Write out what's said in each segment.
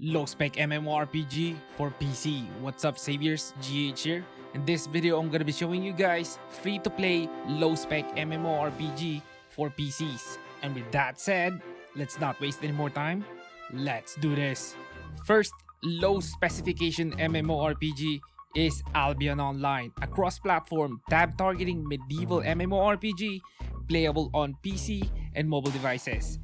Low-spec MMORPG for PC. What's up, Saviors? GH here. In this video, I'm gonna be showing you guys free-to-play low-spec MMORPG for PCs. And with that said, let's not waste any more time. Let's do this. First, low-specification MMORPG is Albion Online, a cross-platform tab-targeting medieval MMORPG playable on PC and mobile devices.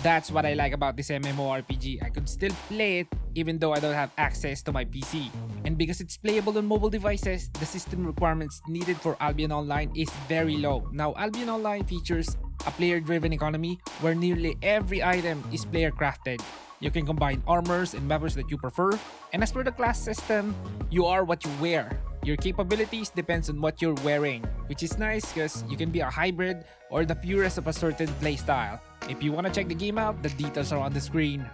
That's what I like about this MMORPG. I could still play it even though I don't have access to my PC. And because it's playable on mobile devices, the system requirements needed for Albion Online is very low. Now, Albion Online features a player-driven economy where nearly every item is player-crafted. You can combine armors and weapons that you prefer. And as for the class system, you are what you wear. Your capabilities depends on what you're wearing, which is nice because you can be a hybrid or the purest of a certain playstyle. If you want to check the game out, the details are on the screen.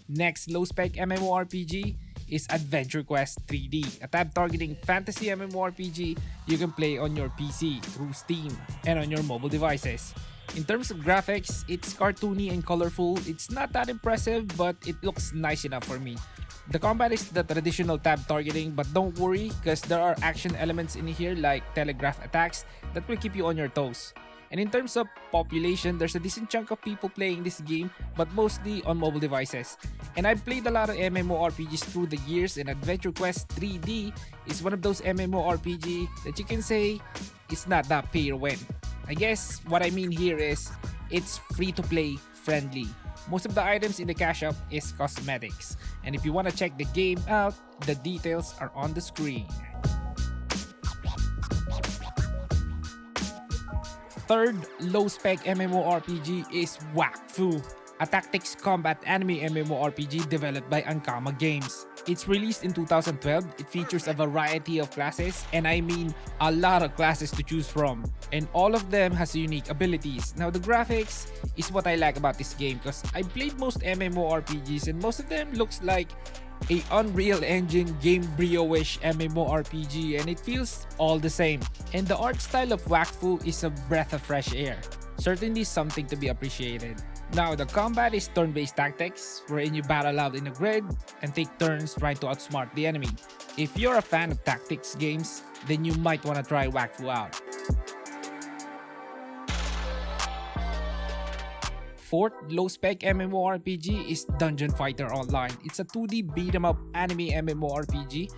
Next low-spec MMORPG is AdventureQuest 3D, a tab-targeting fantasy MMORPG you can play on your PC through Steam and on your mobile devices. In terms of graphics, it's cartoony and colorful. It's not that impressive, but it looks nice enough for me. The combat is the traditional tab targeting, but don't worry because there are action elements in here like telegraph attacks that will keep you on your toes. And in terms of population, there's a decent chunk of people playing this game, but mostly on mobile devices. And I've played a lot of MMORPGs through the years, and AdventureQuest 3D is one of those MMORPG that you can say it's not that pay to win. I guess what I mean here is it's free to play friendly. Most of the items in the cash shop is cosmetics. And if you want to check the game out, the details are on the screen. Third low-spec MMORPG is Wakfu, a tactics combat anime MMORPG developed by Ankama Games. It's released in 2012, it features a variety of classes, and I mean a lot of classes to choose from. And all of them has unique abilities. Now the graphics is what I like about this game because I played most MMORPGs and most of them looks like a Unreal Engine Gamebryo-ish MMORPG and it feels all the same. And the art style of Wakfu is a breath of fresh air. Certainly something to be appreciated. Now, the combat is turn-based tactics, wherein you battle out in a grid and take turns trying to outsmart the enemy. If you're a fan of tactics games, then you might want to try Wakfu out. Fourth low-spec MMORPG is Dungeon Fighter Online. It's a 2D beat-em-up anime MMORPG.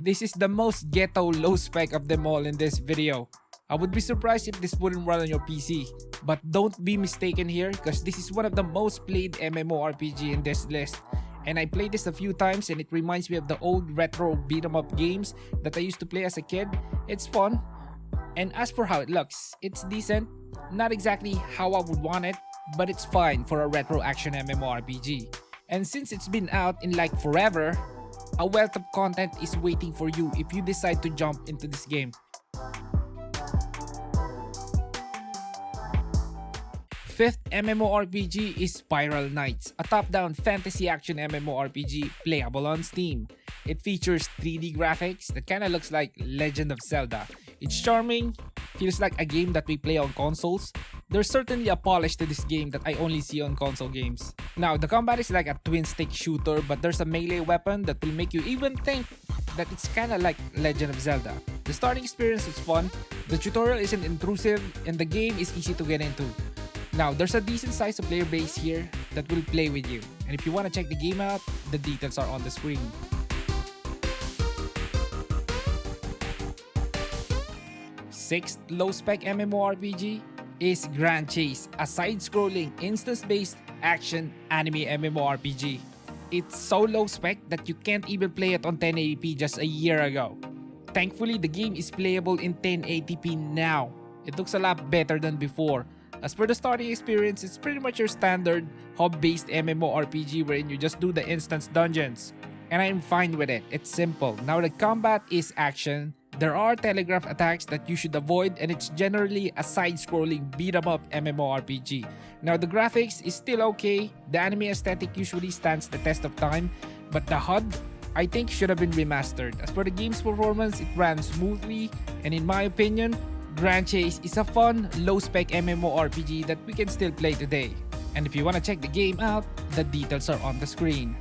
This is the most ghetto low-spec of them all in this video. I would be surprised if this wouldn't run on your PC. But don't be mistaken here because this is one of the most played MMORPG in this list. And I played this a few times and it reminds me of the old retro beat-em-up games that I used to play as a kid. It's fun. And as for how it looks, it's decent. Not exactly how I would want it, but it's fine for a retro action MMORPG. And since it's been out in like forever, a wealth of content is waiting for you if you decide to jump into this game. Fifth MMORPG is Spiral Knights, a top-down fantasy action MMORPG playable on Steam. It features 3D graphics that kinda looks like Legend of Zelda. It's charming, feels like a game that we play on consoles. There's certainly a polish to this game that I only see on console games. Now, the combat is like a twin-stick shooter, but there's a melee weapon that will make you even think that it's kinda like Legend of Zelda. The starting experience is fun, the tutorial isn't intrusive, and the game is easy to get into. Now, there's a decent size of player base here that will play with you. And if you want to check the game out, the details are on the screen. Sixth low-spec MMORPG is Grand Chase, a side-scrolling, instance-based action anime MMORPG. It's so low-spec that you can't even play it on 1080p just a year ago. Thankfully, the game is playable in 1080p now. It looks a lot better than before. As for the starting experience, it's pretty much your standard hub-based MMORPG wherein you just do the instance dungeons. And I'm fine with it, it's simple. Now the combat is action, there are telegraph attacks that you should avoid and it's generally a side-scrolling beat-em-up MMORPG. Now the graphics is still okay, the anime aesthetic usually stands the test of time, but the HUD I think should have been remastered. As for the game's performance, it ran smoothly and in my opinion, Grand Chase is a fun, low-spec MMORPG that we can still play today. And if you wanna check the game out, the details are on the screen.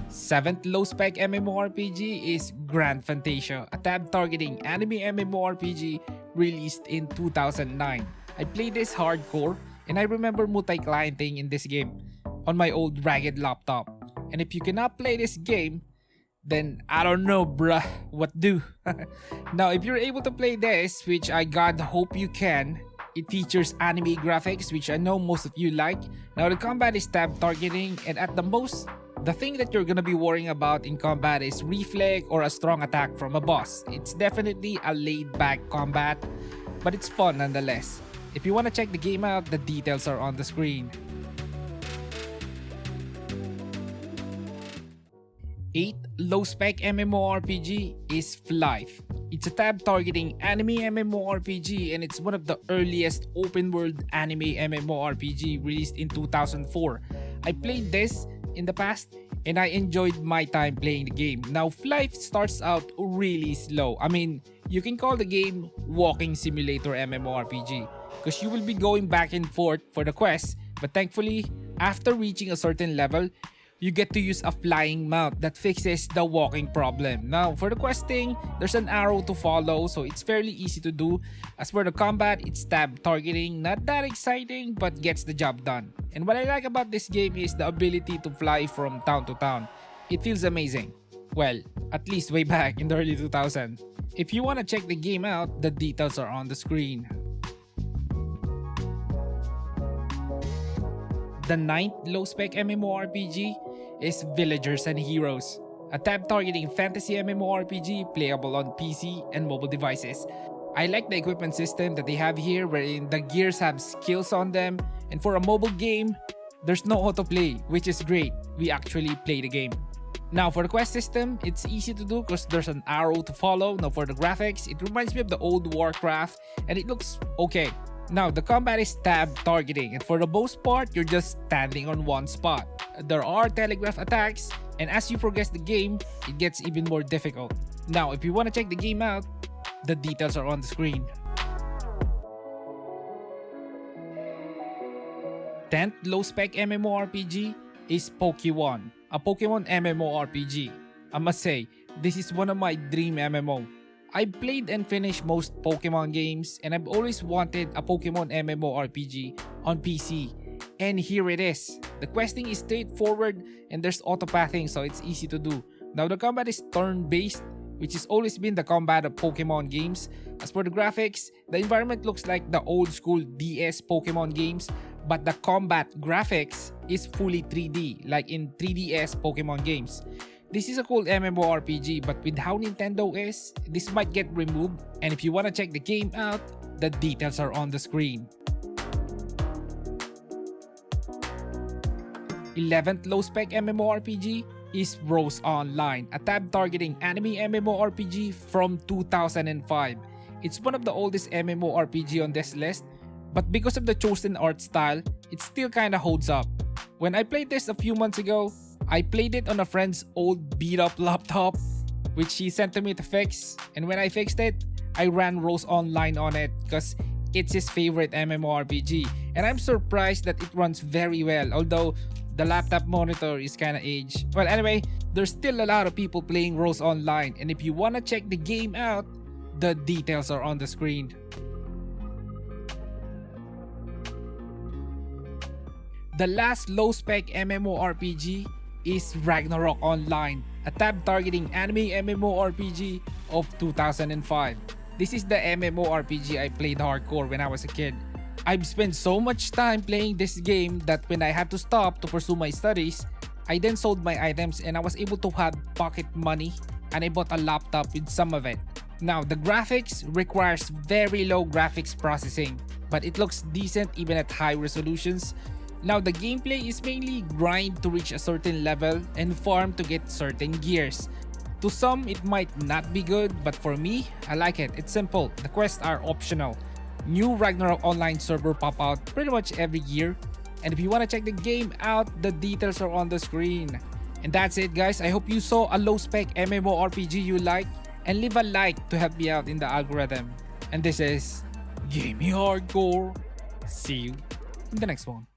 7th low-spec MMORPG is Grand Fantasia, a tab-targeting anime MMORPG released in 2009. I played this hardcore, and I remember multi-clienting in this game on my old ragged laptop. And if you cannot play this game, then I don't know bruh, what do? Now if you're able to play this, which I god hope you can, it features anime graphics which I know most of you like. Now the combat is tab targeting, and at the most, the thing that you're gonna be worrying about in combat is reflex or a strong attack from a boss. It's definitely a laid back combat, but it's fun nonetheless. If you wanna check the game out, the details are on the screen. 8th low-spec MMORPG is Flyff. It's a tab-targeting anime MMORPG, and it's one of the earliest open-world anime MMORPG released in 2004. I played this in the past and I enjoyed my time playing the game. Now Flyff starts out really slow. I mean, you can call the game walking simulator MMORPG because you will be going back and forth for the quest, but thankfully after reaching a certain level, you get to use a flying mount that fixes the walking problem. Now, for the questing, there's an arrow to follow, so it's fairly easy to do. As for the combat, it's tab targeting, not that exciting, but gets the job done. And what I like about this game is the ability to fly from town to town. It feels amazing. Well, at least way back in the early 2000s. If you want to check the game out, the details are on the screen. The 9th low-spec MMORPG is Villagers and Heroes, a tab-targeting fantasy MMORPG playable on PC and mobile devices. I like the equipment system that they have here, wherein the gears have skills on them, and for a mobile game, there's no autoplay, which is great. We actually play the game. Now for the quest system, it's easy to do because there's an arrow to follow. Now for the graphics, it reminds me of the old Warcraft, and it looks okay. Now, the combat is tab targeting, and for the most part, you're just standing on one spot. There are telegraph attacks, and as you progress the game, it gets even more difficult. Now, if you want to check the game out, the details are on the screen. 10th low-spec MMORPG is Pokeone, a Pokemon MMORPG. I must say, this is one of my dream MMO. I played and finished most Pokemon games, and I've always wanted a Pokemon MMORPG on PC. And here it is. The questing is straightforward and there's autopathing, so it's easy to do. Now the combat is turn-based, which has always been the combat of Pokemon games. As for the graphics, the environment looks like the old school DS Pokemon games, but the combat graphics is fully 3D, like in 3DS Pokemon games. This is a cool MMORPG, but with how Nintendo is, this might get removed, and if you wanna check the game out, the details are on the screen. 11th low-spec MMORPG is Rose Online, a tab-targeting anime MMORPG from 2005. It's one of the oldest MMORPG on this list, but because of the chosen art style, it still kinda holds up. When I played this a few months ago, I played it on a friend's old beat-up laptop, which he sent to me to fix, and when I fixed it, I ran Rose Online on it because it's his favorite MMORPG, and I'm surprised that it runs very well, although the laptop monitor is kinda aged. Well, anyway, there's still a lot of people playing Rose Online, and if you wanna check the game out, the details are on the screen. The last low-spec MMORPG is Ragnarok Online, a tab-targeting anime MMORPG of 2005. This is the MMORPG I played hardcore when I was a kid. I've spent so much time playing this game that when I had to stop to pursue my studies, I then sold my items and I was able to have pocket money, and I bought a laptop with some of it. Now, the graphics requires very low graphics processing, but it looks decent even at high resolutions. Now, the gameplay is mainly grind to reach a certain level and farm to get certain gears. To some, it might not be good, but for me, I like it. It's simple. The quests are optional. New Ragnarok Online server pop out pretty much every year. And if you want to check the game out, the details are on the screen. And that's it, guys. I hope you saw a low-spec MMORPG you like. and leave a like to help me out in the algorithm. And this is Gaming Hardcore. See you in the next one.